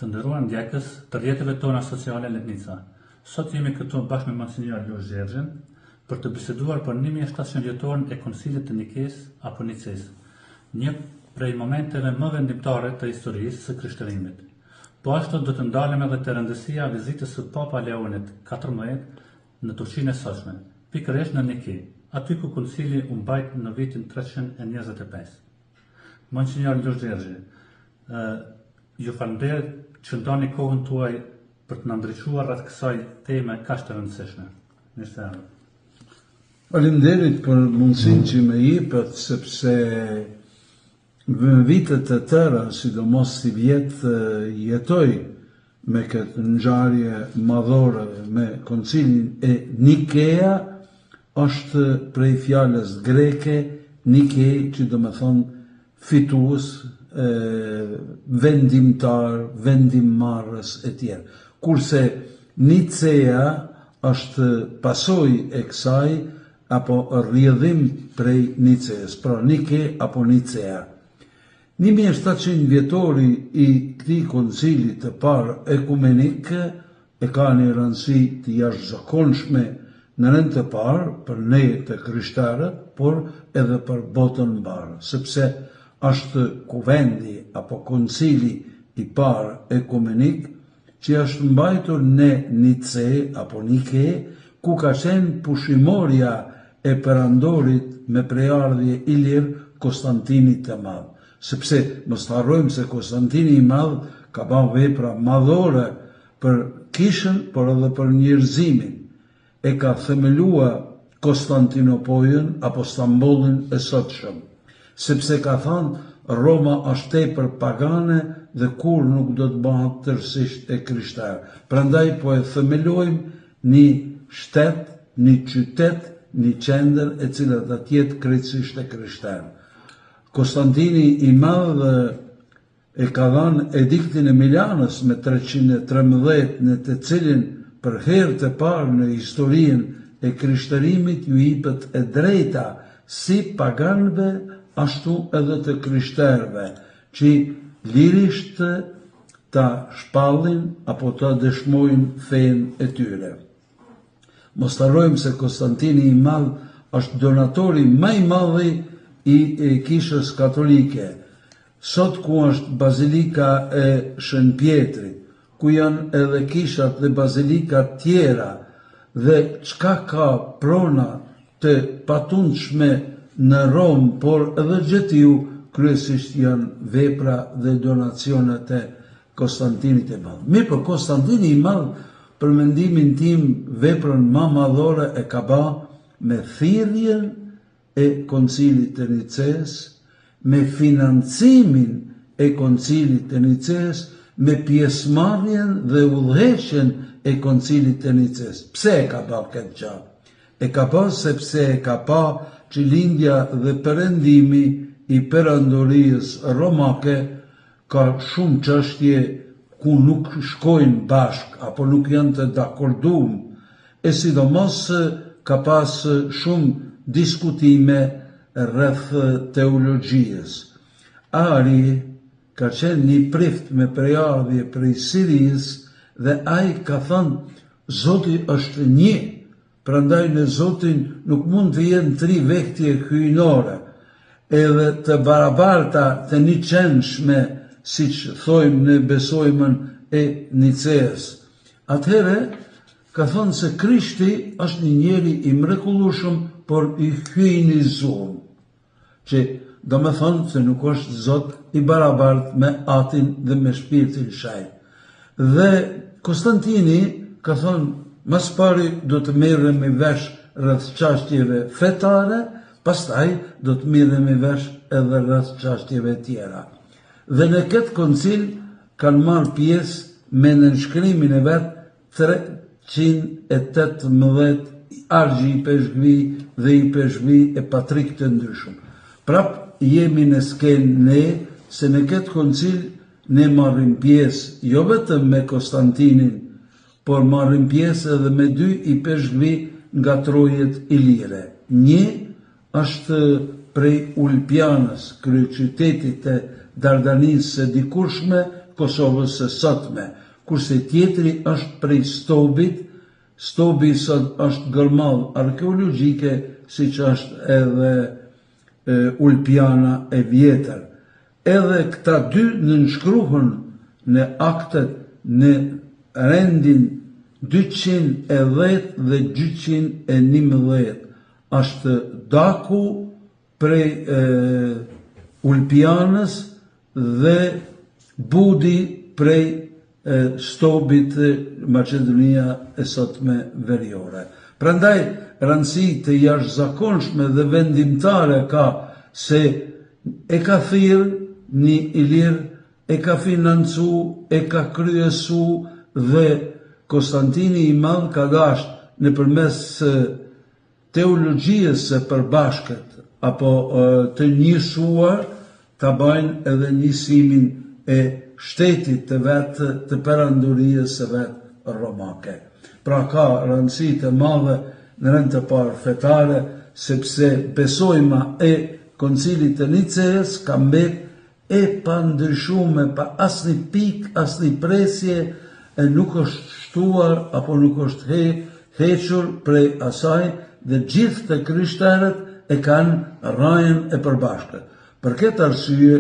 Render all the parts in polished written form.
Të nderuar ndjekës të rrjeteve tona sociale Letnica. Sot jemi këtu bashkë me Monsinjor Ljosh Gjergjën për të biseduar për 1700 vjetorin e Koncilit të Nikes apo Nices, një prej momenteve më vendimtare të historisë së krishtërimit. Po ashtu do të ndalem edhe te rëndësia e vizitës së Papa Leonit XIV në Turqinë e sotshme, pikërisht në Nike, aty ku Koncili u mbajt në vitin 325. Monsinjor Ljosh Gjergjë, ju falenderoj që ndani kohën tuaj për të na ndriçuar rreth kësaj teme kaq të rëndësishme. Mirëseardhje. Faleminderit për mundësinë që më jepët, sepse në vitet e tëra, sidomos si vjet jetoj me këtë ngjarje madhore me Koncilin e Nikea, është prej fjalës greke Nike, që do të thonë fitues, vendimtar, vendimmarrës e tjerë. Kurse Nicea është pasojë e kësaj apo rrjedhim prej Niceas, pra Nike apo Nicea. 1700 vjetori i këtij koncili të parë ekumenik e ka një rëndësi të jashtëzakonshme në rend të parë për ne të krishterët, por edhe për botën mbarë, sepse është kuvendi apo koncili i parë ekumenik që është mbajtur në Nice apo Nike, ku ka qenë pushimorja e perandorit me prejardhje i lirë Konstantinit të Madh. Sepse mos harrojmë se Konstantini i Madh ka bërë vepra madhore për kishën, por edhe për njerëzimin. E ka themeluar Konstantinopolin apo Stambollin e sotshëm, sepse ka thënë Roma është tepër pagane dhe kur nuk do të bëhet tërësisht e krishterë. Prandaj po e themelojmë një shtet, një qytet, një qendër e cila do të jetë krejtësisht e krishterë. Konstantini i Madh e ka dhënë ediktin e Milanës me 313, në të cilin për herë të parë në historinë e krishtërimit ju jepet e drejta si paganëve ashtu edhe të krishterëve, që lirisht ta shpallin apo ta dëshmojnë fenë e tyre. Mos harrojmë se Konstantini i Madh është donatori më i madh i kishës katolike. Sot ku është Bazilika e Shën Pjetrit, ku janë edhe kishat dhe bazilikat tjera, dhe çka ka prona të patundshme në Rom, por edhe gjithju kryesisht janë vepra dhe donacionet e Konstantinit e Madh. Mirë, po Konstantini i Madh, për mendimin tim, veprën më madhore e ka bërë me thirrjen e Koncilit të Nices, me financimin e Koncilit të Nices, me pjesëmarrjen dhe udhëheqjen e Koncilit të Nices. Pse e ka bërë këtë gjë? E ka bërë sepse e ka pa që lindja dhe perëndimi i perandorisë romake ka shumë çështje ku nuk shkojnë bashk apo nuk janë të dakorduar, e sidomos ka pas shumë diskutime rreth teologjisë. Ari ka qenë një prift me prejardhje prej Sirisë dhe ai ka thënë Zoti është një, prandaj në Zotin nuk mund të jenë 3 vektje hyjnore, edhe të barabarta të njëqenshme, siç thojmë në besojmën e Niceas. Atëherë ka thënë se Krishti është një njeri i mrekullueshëm, por i hyjnizuar, që do me thonë se nuk është Zot i barabart me Atin dhe me Shpirtin Shajt. Dhe Konstantini ka thonë, mas pari do të merrem i vesh rreth çështjeve fetare, pastaj do të merrem i vesh edhe rreth çështjeve tjera. Dhe në këtë koncil kanë marrë pjesë me nënshkrimin e vet 318 argji i peshqvi dhe i peshqvi e patrik të ndryshëm. Prap jemi në skenë ne, se në këtë koncil ne marrim pjesë jo vetëm me Konstantinin, por marrim pjesë edhe me 2 i peshqvi nga trojet ilire. Një është prej Ulpianës, kryeqytetit të Dardanisë së dikurshme, Kosovës së sotme, kurse tjetri është prej Stobit. Stobi sot është gërmall arkeologjike, siç është edhe Ulpiana e vjetër. Edhe këta dy nënshkruhen në aktet në rendin 210 dhe 211. Është daku prej Ulpianës dhe budi prej Stobit Maqedonia e sotme veriore. Prandaj, rëndësi të jashtëzakonshme dhe vendimtare ka se e ka thirrë një ilir, e ka financu, e ka kryesu dhe Konstantini i Madh ka dashur nëpërmes teologjisë së përbashkët apo të njësuar ta bajnë edhe njësimin e shtetit të vetë të perandorisë së vetë romake. Pra ka rëndësi të madhe në rend të parë fetare, sepse besojma e Koncilit të Niceës ka mbet e pa ndryshume, pa asnjë pikë, asnjë presje, e nuk është shtuar apo nuk është hequr prej asaj dhe gjithë të krishterët e kanë rrajën e përbashkët. Për këtë arsye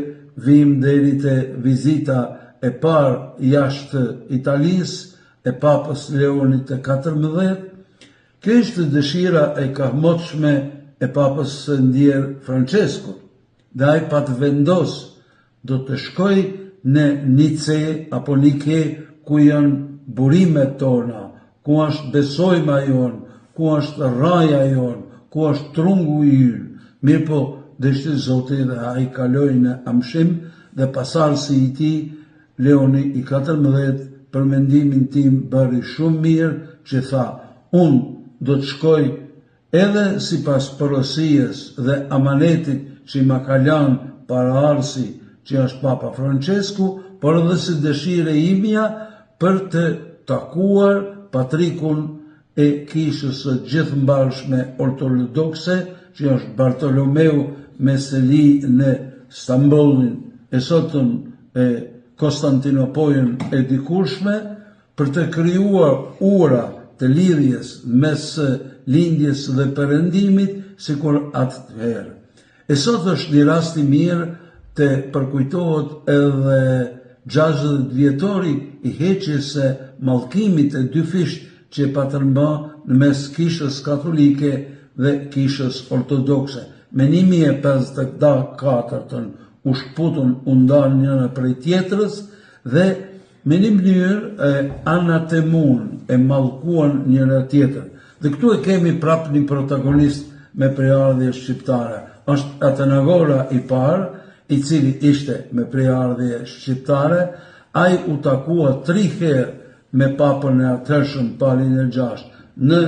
vim deri te vizita e parë jashtë Italisë e Papës Leonit të 14. Kjo ishte dëshira e kahmotshme e Papës së Ndjer Franceskut, dhe ai pa të vendos do të shkoj në Nice apo Nike, ku janë burimet tona, ku është besojma jon, ku është rraja jon, ku është trungu i ynë. Mirë po, dështi Zoti dhe ai kaloi në amshim dhe pasardhësi i tij Leoni i 14 për mendimin tim bëri shumë mirë që tha, unë do të shkoj edhe sipas porosies dhe amanetit që ma ka lanë paraardhësi që është Papa Francesku, por edhe si dëshire imja për të takuar patrikun e kishës së gjithëmbarshme ortodokse, që është Bartolomeu Meseli në Stambollin e sotëm e Konstantinopolën e dikurshme, për të krijuar ura të lidhjes mes lindjes dhe perëndimit, sikur atëherë. E sot është një rast i mirë të përkujtohet edhe 60 vjetori i heqjes së mallkimit e dy fisht që patërmba në mes kishës katolike dhe kishës ortodokse. Me 1054 u shputun u ndan njëra prej tjetrës dhe me një mënyrë anatemun e mallkuan njëra tjetër. Dhe këtu e kemi prap një protagonist me prejardhje shqiptare. Është Atenagora i parë, i cili ishte me prejardhje shqiptare. Ai u takua 3 herë me papën e atërshëm Palin e VI në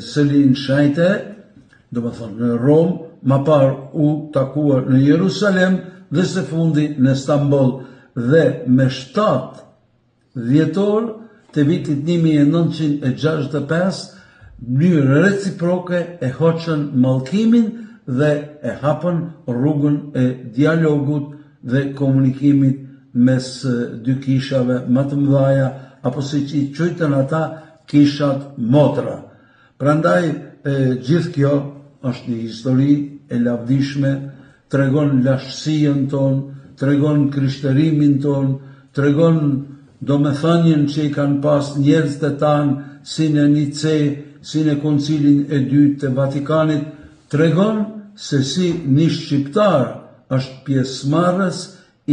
Selin Shajte, do më thonë në Rom, ma parë u takua në Jerusalem dhe së fundi në Stambol, dhe me 7 dhjetor të vitit 1965 mënyrë reciproke e hoqën mallkimin dhe e hapën rrugën e dialogut dhe komunikimit mes dy kishave më të mëdha, apo siç i quajtën ata kishat motra. Prandaj gjithë kjo është një histori e lavdishme, tregon lashtësinë tonë, tregon krishtërimin tonë, tregon domethënien që i kanë pas njerëzit tanë, si në Nice, si në Koncilin e dytë të Vatikanit, tregon se si një shqiptar është pjesëmarrës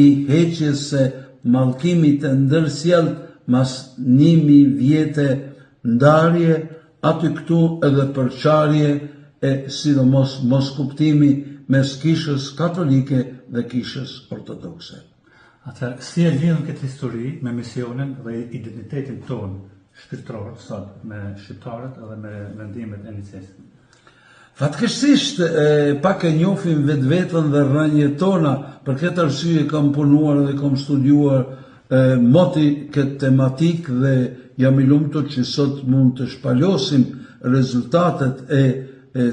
i heqjes së mallkimit të ndërsjellët mas 1000 vjete ndarje, aty këtu edhe përçarje e sidomos mos kuptimi mes kishës katolike dhe kishës ortodokse. Atëherë, si e lidhëm këtë histori me misionin dhe identitetin tonë shpirtëror sot me shqiptarët edhe me vendimet e Nicës? Fatkeqësisht pak e njohim vetveten dhe rrënjët tona, për këtë arsye kam punuar dhe kam studiuar moti këtë tematik dhe jam i lumtur që sot mund të shpalosim rezultatet e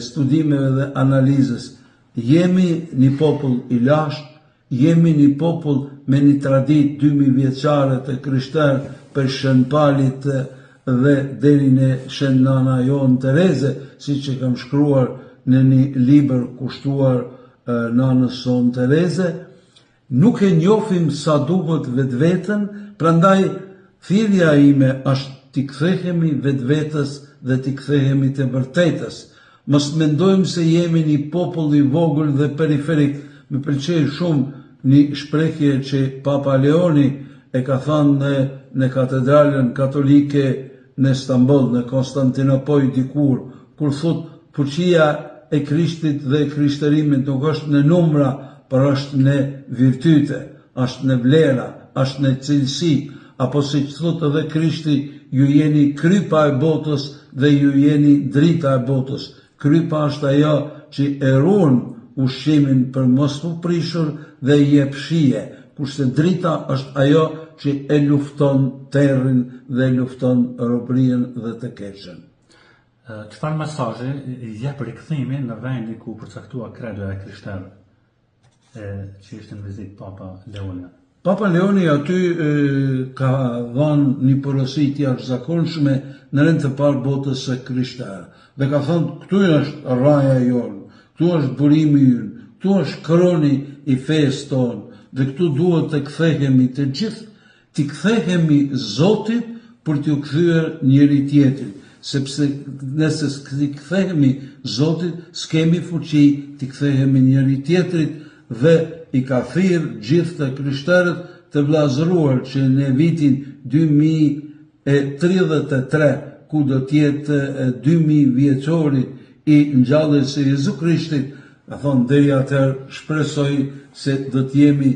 studimeve dhe analizës. Jemi një popull i lashtë, jemi një popull me një tradit 2000 vjeçare të krishterë për Shën Palit dhe deri në Shën Nana jonë Tereze, siç e kam shkruar në një libër kushtuar nanës sonë Tereze, nuk e njohim sa duhet vetveten, prandaj thirrja ime është t'i kthehemi vetvetes dhe t'i kthehemi te vërtetës. Mos mendojmë se jemi një popull i vogël dhe periferik. Më pëlqej shumë një shprehje që Papa Leoni e ka thënë në katedralën katolike në Istanbul, në Konstantinopol dikur, kur thot fuqia e Krishtit dhe e krishterimit nuk është në numra, por është në virtyte, është në vlera, është në cilësi, apo siç thot edhe Krishti, ju jeni krypa e botës dhe ju jeni drita e botës. Krypa është ajo që e ruan ushqimin për mos u prishur dhe i jep shije, kurse drita është ajo që e lufton terrin dhe e lufton robrinë dhe të keqen. Çfarë mesazhi i jep rikthimi në vendin ku përcaktua kredoja e krishterëve, që ishte në vizitë Papa Leoni? Papa Leoni aty ka dhënë një porosi të jashtëzakonshme në rend të parë botës së krishterë. Dhe ka thënë, këtu është raja jonë, këtu është burimi ynë, këtu është kroni i fesë tonë, dhe këtu duhet të kthehemi të gjithë, të kthehemi Zotit për t'u kthyer njëri tjetrit, sepse nëse të kthehemi Zotit, s'kemi fuqi të kthehemi njëri tjetrit, dhe i ka thirrë gjithë të krishterët të vllazëruar që në vitin 2033, ku do t'jetë 2000 vjeçori i ngjalljes së Jezu Krishtit, ka thonë deri atëherë shpresoj se do t'jemi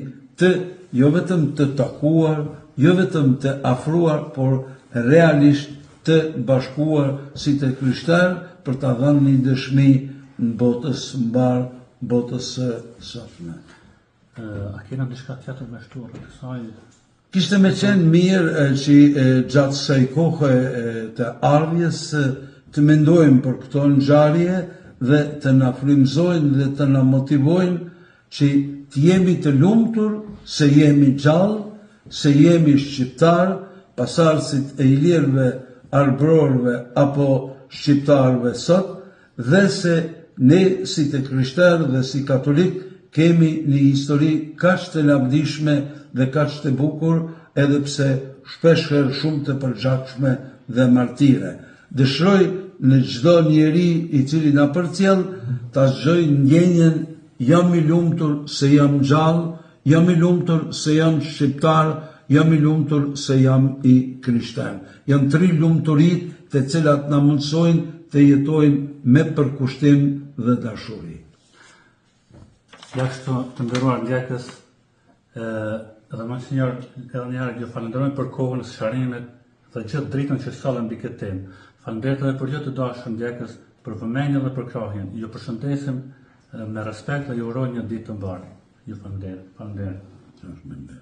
jo vetëm të takuar, jo vetëm të afruar, por realisht të bashkuar si të krishterë për ta dhënë një dëshmi në botës mbar, botës së sotme. A kena diçka tjetër me shtuar për kësaj? Kishte me qenë mirë që gjatë kësaj kohe të ardhjes të mendojmë për këto ngjarje dhe të na frymëzojnë dhe të na motivojnë që të jemi të lumtur se jemi gjallë, se jemi shqiptar, pasardhësit e ilirëve, arbrorëve apo shqiptarëve sot, dhe se ne si të krishterë dhe si katolik kemi një histori kaq të lavdishme dhe kaq të bukur, edhe pse shpeshherë shumë të përgjakshme dhe martire. Dëshiroj në çdo njeri i cili na përcjell ta zgjoj ndjenjen jam i lumtur se jam gjallë, jam i lumtur se jam shqiptar, jam i lumtur se jam i krishter. Janë 3 lumturitë të cilat na mundsojnë të jetojmë me përkushtim dhe dashuri. Ja kështu të nderuar ndjekës, edhe Monsinjor edhe njëherë ju falenderoj për kohën e sqarimit dhe gjithë dritën që sollën mbi këtë temë. Faleminderit edhe për ju të dashur ndjekës për vëmendjen dhe për krahjen. Ju përshëndesim me respekt dhe ju uroj një ditë të mbarë. Ju falenderoj.